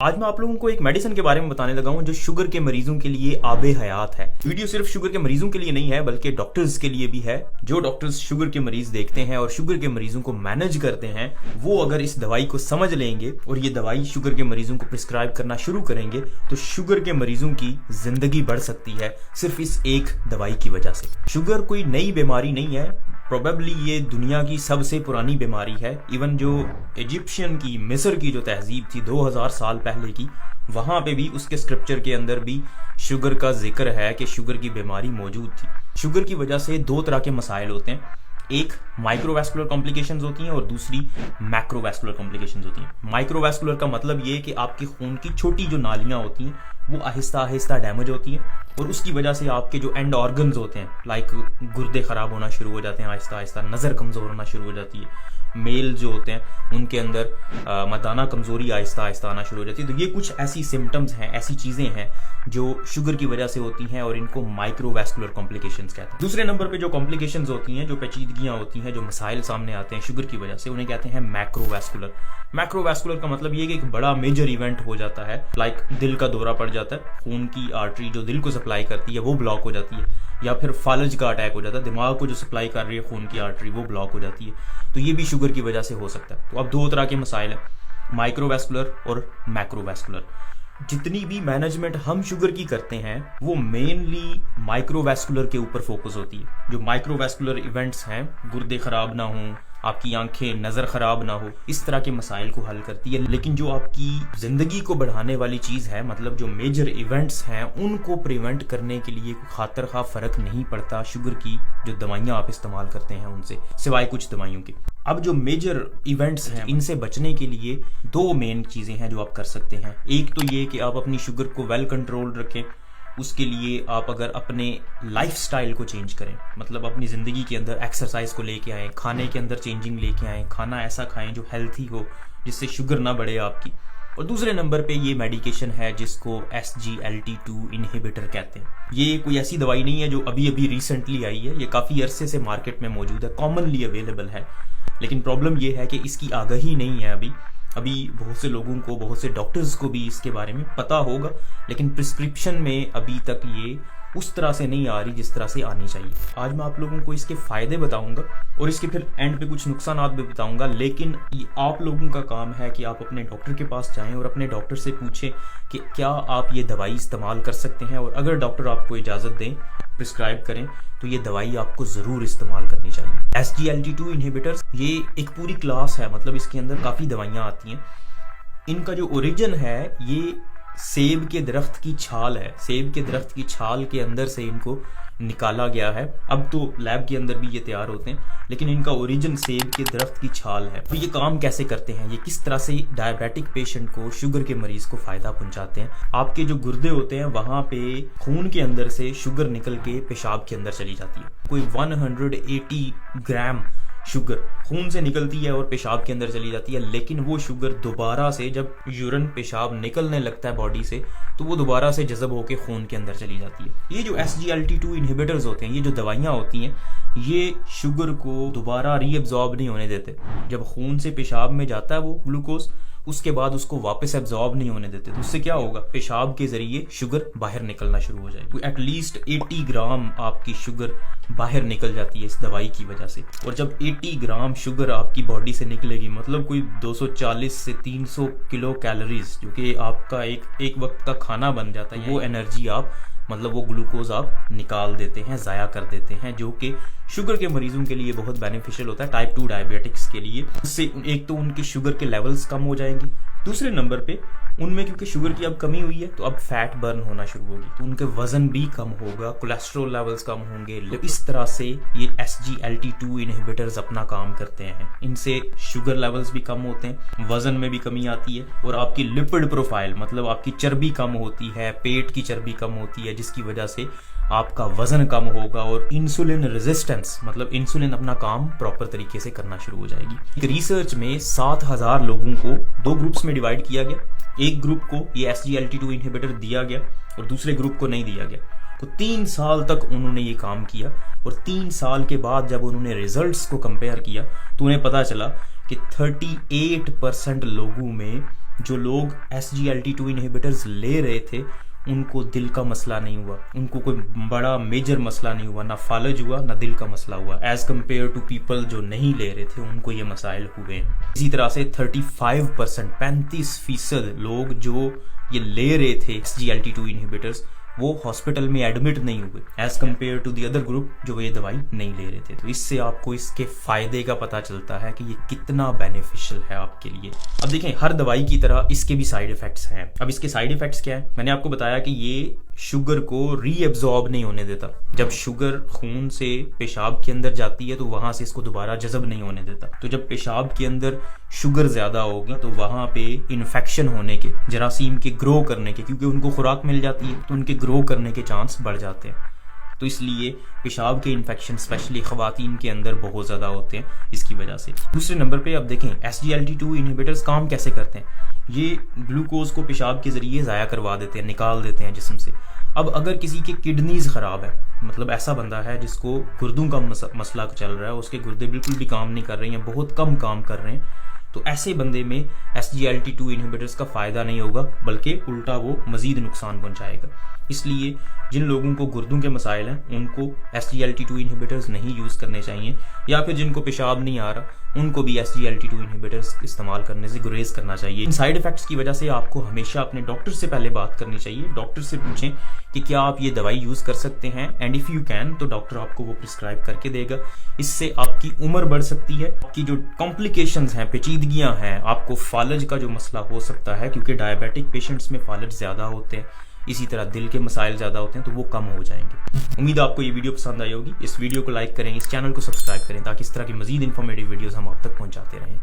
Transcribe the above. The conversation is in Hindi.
आज मैं आप लोगों को एक मेडिसिन के बारे में बताने लगा हूं जो शुगर के मरीजों के लिए आबे हयात है। वीडियो सिर्फ शुगर के मरीजों के लिए नहीं है बल्कि डॉक्टर्स के लिए भी है। जो डॉक्टर्स शुगर के मरीज देखते हैं और शुगर के मरीजों को मैनेज करते हैं, वो अगर इस दवाई को समझ लेंगे और ये दवाई शुगर के मरीजों को प्रिस्क्राइब करना शुरू करेंगे तो शुगर के मरीजों की जिंदगी बढ़ सकती है सिर्फ इस एक दवाई की वजह से। शुगर कोई नई बीमारी नहीं है, प्रोबेबली ये दुनिया की सबसे पुरानी बीमारी है। इवन जो इजिप्शियन की, मिस्र की जो तहजीब थी 2000 साल पहले की, वहां पे भी उसके स्क्रिप्चर के अंदर भी शुगर का जिक्र है कि शुगर की बीमारी मौजूद थी। शुगर की वजह से दो तरह के मसाइल होते हैं, एक माइक्रोवैस्कुलर कॉम्प्लिकेशंस होती हैं और दूसरी मैक्रोवैस्कुलर कॉम्प्लिकेशंस होती हैं। माइक्रोवैस्कुलर का मतलब ये है कि आपके खून की छोटी जो नालियां होती हैं वो आहिस्ता आहिस्ता डैमेज होती हैं और उसकी वजह से आपके जो एंड ऑर्गन्स होते हैं, लाइक गुर्दे खराब होना शुरू हो जाते हैं आहिस्ता आहिस्ता, नज़र कमज़ोर होना शुरू हो जाती है, मेल जो होते हैं उनके अंदर मर्दाना कमजोरी आहिस्ता आहिस्ता आना शुरू हो जाती है। तो ये कुछ ऐसी सिम्टम्स हैं, ऐसी चीज़ें हैं जो शुगर की वजह से होती हैं और इनको माइक्रोवैस्कुलर कॉम्प्लिकेशंस कहते हैं। दूसरे नंबर पे जो कॉम्प्लिकेशंस होती हैं, जो पेचीदगियां होती हैं, जो मसाइल सामने आते हैं शुगर की वजह से, उन्हें कहते हैं मैक्रोवैस्कुलर। मैक्रोवैस्कुलर का मतलब ये कि एक बड़ा मेजर इवेंट हो जाता है, लाइक दिल का दौरा पड़ जाता है, खून की आर्टरी जो दिल को सप्लाई करती है वो ब्लॉक हो जाती है, या फिर फालज का अटैक हो जाता है, दिमाग को जो सप्लाई कर रही है खून की आर्टरी वो ब्लॉक हो जाती है। तो ये भी शुगर की वजह से हो सकता है। तो अब दो तरह के मसाइल हैं, माइक्रोवैस्कुलर और मैक्रोवैस्कुलर। जितनी भी मैनेजमेंट हम शुगर की करते हैं वो मेनली माइक्रोवैस्कुलर के ऊपर फोकस होती है। जो माइक्रोवैस्कुलर इवेंट्स हैं, गुर्दे खराब ना हों, आपकी आंखें, नज़र खराब ना हो, इस तरह के मसाइल को हल करती है। लेकिन जो आपकी ज़िंदगी को बढ़ाने वाली चीज़ है, मतलब जो मेजर इवेंट्स हैं, उनको प्रिवेंट करने के लिए खातर खा फ़र्क नहीं पड़ता शुगर की जो दवाइयाँ आप इस्तेमाल करते हैं उनसे, सिवाय कुछ दवाइयों के। अब जो मेजर इवेंट्स हैं इनसे बचने के लिए दो मेन चीज़ें हैं जो आप कर सकते हैं। एक तो ये कि आप अपनी शुगर को वेल कंट्रोल रखें। उसके लिए आप अगर अपने लाइफस्टाइल को चेंज करें, मतलब अपनी ज़िंदगी के अंदर एक्सरसाइज को लेके आएँ, खाने के अंदर चेंजिंग लेके आएँ, खाना ऐसा खाएं जो हेल्थी हो, जिससे शुगर ना बढ़े आपकी। और दूसरे नंबर पे ये मेडिकेशन है जिसको SGLT2 इनहिबिटर कहते हैं। ये कोई ऐसी दवाई नहीं है जो अभी अभी रिसेंटली आई है, ये काफ़ी अरसे से मार्केट में मौजूद है, कॉमनली अवेलेबल है। लेकिन प्रॉब्लम ये है कि इसकी आगाही नहीं है अभी बहुत से लोगों को, बहुत से डॉक्टर्स को भी इसके बारे में पता होगा, लेकिन प्रिस्क्रिप्शन में अभी तक ये उस तरह से नहीं आ रही जिस तरह से आनी चाहिए। आज मैं आप लोगों को इसके फायदे बताऊंगा और इसके फिर एंड पे कुछ नुकसानात भी बताऊंगा। लेकिन ये आप लोगों का काम है कि आप अपने डॉक्टर के पास जाएं और अपने डॉक्टर से पूछें कि क्या आप ये दवाई इस्तेमाल कर सकते हैं, और अगर डॉक्टर आपको इजाज़त दें, प्रिस्क्राइब करें, तो ये दवाई आपको ज़रूर इस्तेमाल करनी चाहिए। SGLT2 इनहिबिटर्स ये एक पूरी क्लास है, मतलब इसके अंदर काफ़ी दवाइयाँ आती हैं। इनका जो ओरिजिन है ये सेब के दरख्त की छाल है। सेब के दरख्त की छाल के अंदर से इनको निकाला गया है। अब तो लैब के अंदर भी ये तैयार होते हैं, लेकिन इनका ओरिजिन सेब के दरख्त की छाल है। तो ये काम कैसे करते हैं, ये किस तरह से डायबिटिक पेशेंट को, शुगर के मरीज को फायदा पहुंचाते हैं। आपके जो गुर्दे होते हैं वहां पे खून के अंदर से शुगर निकल के पेशाब के अंदर चली जाती है। कोई 180 ग्राम शुगर खून से निकलती है और पेशाब के अंदर चली जाती है, लेकिन वो शुगर दोबारा से जब यूरिन, पेशाब निकलने लगता है बॉडी से, तो वो दोबारा से जज़ब होकर खून के अंदर चली जाती है। ये जो SGLT2 इनहिबिटर्स होते हैं, ये जो दवाइयाँ होती हैं, ये शुगर को दोबारा रीअब्जॉर्ब नहीं होने देते। जब खून से पेशाब में जाता है वो ग्लूकोज, उसके बाद उसको वापस एब्जॉर्ब नहीं होने देते। तो उससे क्या होगा, पेशाब के जरिए शुगर बाहर निकलना शुरू हो जाएगी। एटलीस्ट 80 ग्राम आपकी शुगर बाहर निकल जाती है इस दवाई की वजह से। और जब 80 ग्राम शुगर आपकी बॉडी से निकलेगी, मतलब कोई 240 से 300 किलो कैलोरीज, जो कि आपका एक वक्त का खाना बन जाता है, वो एनर्जी आप, मतलब वो ग्लूकोज आप निकाल देते हैं, ज़ाया कर देते हैं, जो कि शुगर के मरीजों के लिए बहुत बेनिफिशियल होता है, टाइप 2 डायबिटिक्स के लिए। उससे एक तो उनके शुगर के लेवल्स कम हो जाएंगे, दूसरे नंबर पे उनमें क्योंकि शुगर की अब कमी हुई है तो अब फैट बर्न होना शुरू होगी, तो उनके वजन भी कम होगा, कोलेस्ट्रॉल लेवल्स कम होंगे। तो इस तरह से ये SGLT2 इनहिबिटर्स अपना काम करते हैं। इनसे शुगर लेवल्स भी कम होते हैं, वजन में भी कमी आती है, और आपकी लिपिड प्रोफाइल, मतलब आपकी चर्बी कम होती है, पेट की चर्बी कम होती है, जिसकी वजह से आपका वजन कम होगा, और इंसुलिन रेजिस्टेंस, मतलब इंसुलिन अपना काम प्रॉपर तरीके से करना शुरू हो जाएगी। रिसर्च में 7000 लोगों को दो ग्रुप्स में डिवाइड किया गया। एक ग्रुप को ये SGLT2 इनहिबिटर दिया गया और दूसरे ग्रुप को नहीं दिया गया। तो 3 साल तक उन्होंने ये काम किया, और 3 साल के बाद जब उन्होंने रिजल्ट्स को कंपेयर किया तो उन्हें पता चला कि 38% लोगों में जो लोग SGLT2 इनहिबिटर्स ले रहे थे उनको दिल का मसला नहीं हुआ, उनको कोई बड़ा मेजर मसला नहीं हुआ, ना फालज हुआ ना दिल का मसला हुआ, एज कम्पेयर टू पीपल जो नहीं ले रहे थे उनको ये मसाइल हुए हैं। इसी तरह से 35% लोग जो ये ले रहे थे SGLT2 इनहिबिटर्स वो हॉस्पिटल में एडमिट नहीं हुए as compare to the other group जो ये दवाई नहीं ले रहे थे। तो इससे आपको इसके फायदे का पता चलता है कि ये कितना बेनिफिशियल है आपके लिए। अब देखें, हर दवाई की तरह इसके भी साइड इफेक्ट्स हैं। अब इसके साइड इफेक्ट्स क्या है? मैंने आपको बताया कि ये शुगर को रीएब्जॉर्ब नहीं होने देता। जब शुगर खून से पेशाब के अंदर जाती है तो वहां से इसको दोबारा जज़ब नहीं होने देता। तो जब पेशाब के अंदर शुगर ज्यादा होगी तो वहां पे इन्फेक्शन होने के, जरासीम के ग्रो करने के, क्योंकि उनको खुराक मिल जाती है तो उनके ग्रो करने के चांस बढ़ जाते हैं। तो इसलिए पेशाब के इन्फेक्शन स्पेशली खवातीन के अंदर बहुत ज़्यादा होते हैं इसकी वजह से। दूसरे नंबर पे अब देखें SGLT2 इनहिबिटर्स काम कैसे करते हैं। ये ग्लूकोज को पेशाब के ज़रिए ज़ाया करवा देते हैं, निकाल देते हैं जिस्म से। अब अगर किसी के किडनीज ख़राब है, मतलब ऐसा बंदा है जिसको गुर्दों का मसला चल रहा है, उसके गुर्दे बिल्कुल भी काम नहीं कर रहे हैं, बहुत कम काम कर रहे हैं, तो ऐसे बंदे में SGLT2 इनहिबिटर्स का फ़ायदा नहीं होगा बल्कि उल्टा वो मज़ीद नुकसान पहुंचाएगा। इसलिए जिन लोगों को गुर्दों के मसाइल हैं उनको SGLT2 इनहिबिटर्स नहीं यूज़ करने चाहिए, या फिर जिनको पेशाब नहीं आ रहा उनको भी SGLT2 इनहिबिटर्स इस्तेमाल करने से गुरेज करना चाहिए। इन साइड इफेक्ट्स की वजह से आपको हमेशा अपने डॉक्टर से पहले बात करनी चाहिए। डॉक्टर से पूछें कि क्या आप ये दवाई यूज़ कर सकते हैं, एंड इफ़ यू कैन तो डॉक्टर आपको वो प्रिस्क्राइब करके देगा। इससे आपकी उम्र बढ़ सकती है, आपकी जो कॉम्प्लिकेशंस हैं, पेचीदगियां हैं, आपको फालज का जो मसला हो सकता है, क्योंकि डायबिटिक पेशेंट्स में फालज ज़्यादा होते हैं, इसी तरह दिल के मसाइल ज़्यादा होते हैं, तो वो कम हो जाएंगे। उम्मीद है आपको ये वीडियो पसंद आई होगी। इस वीडियो को लाइक करें, इस चैनल को सब्सक्राइब करें ताकि इस तरह की मजीद इन्फॉर्मेटिव वीडियोस हम आप तक पहुंचाते रहें।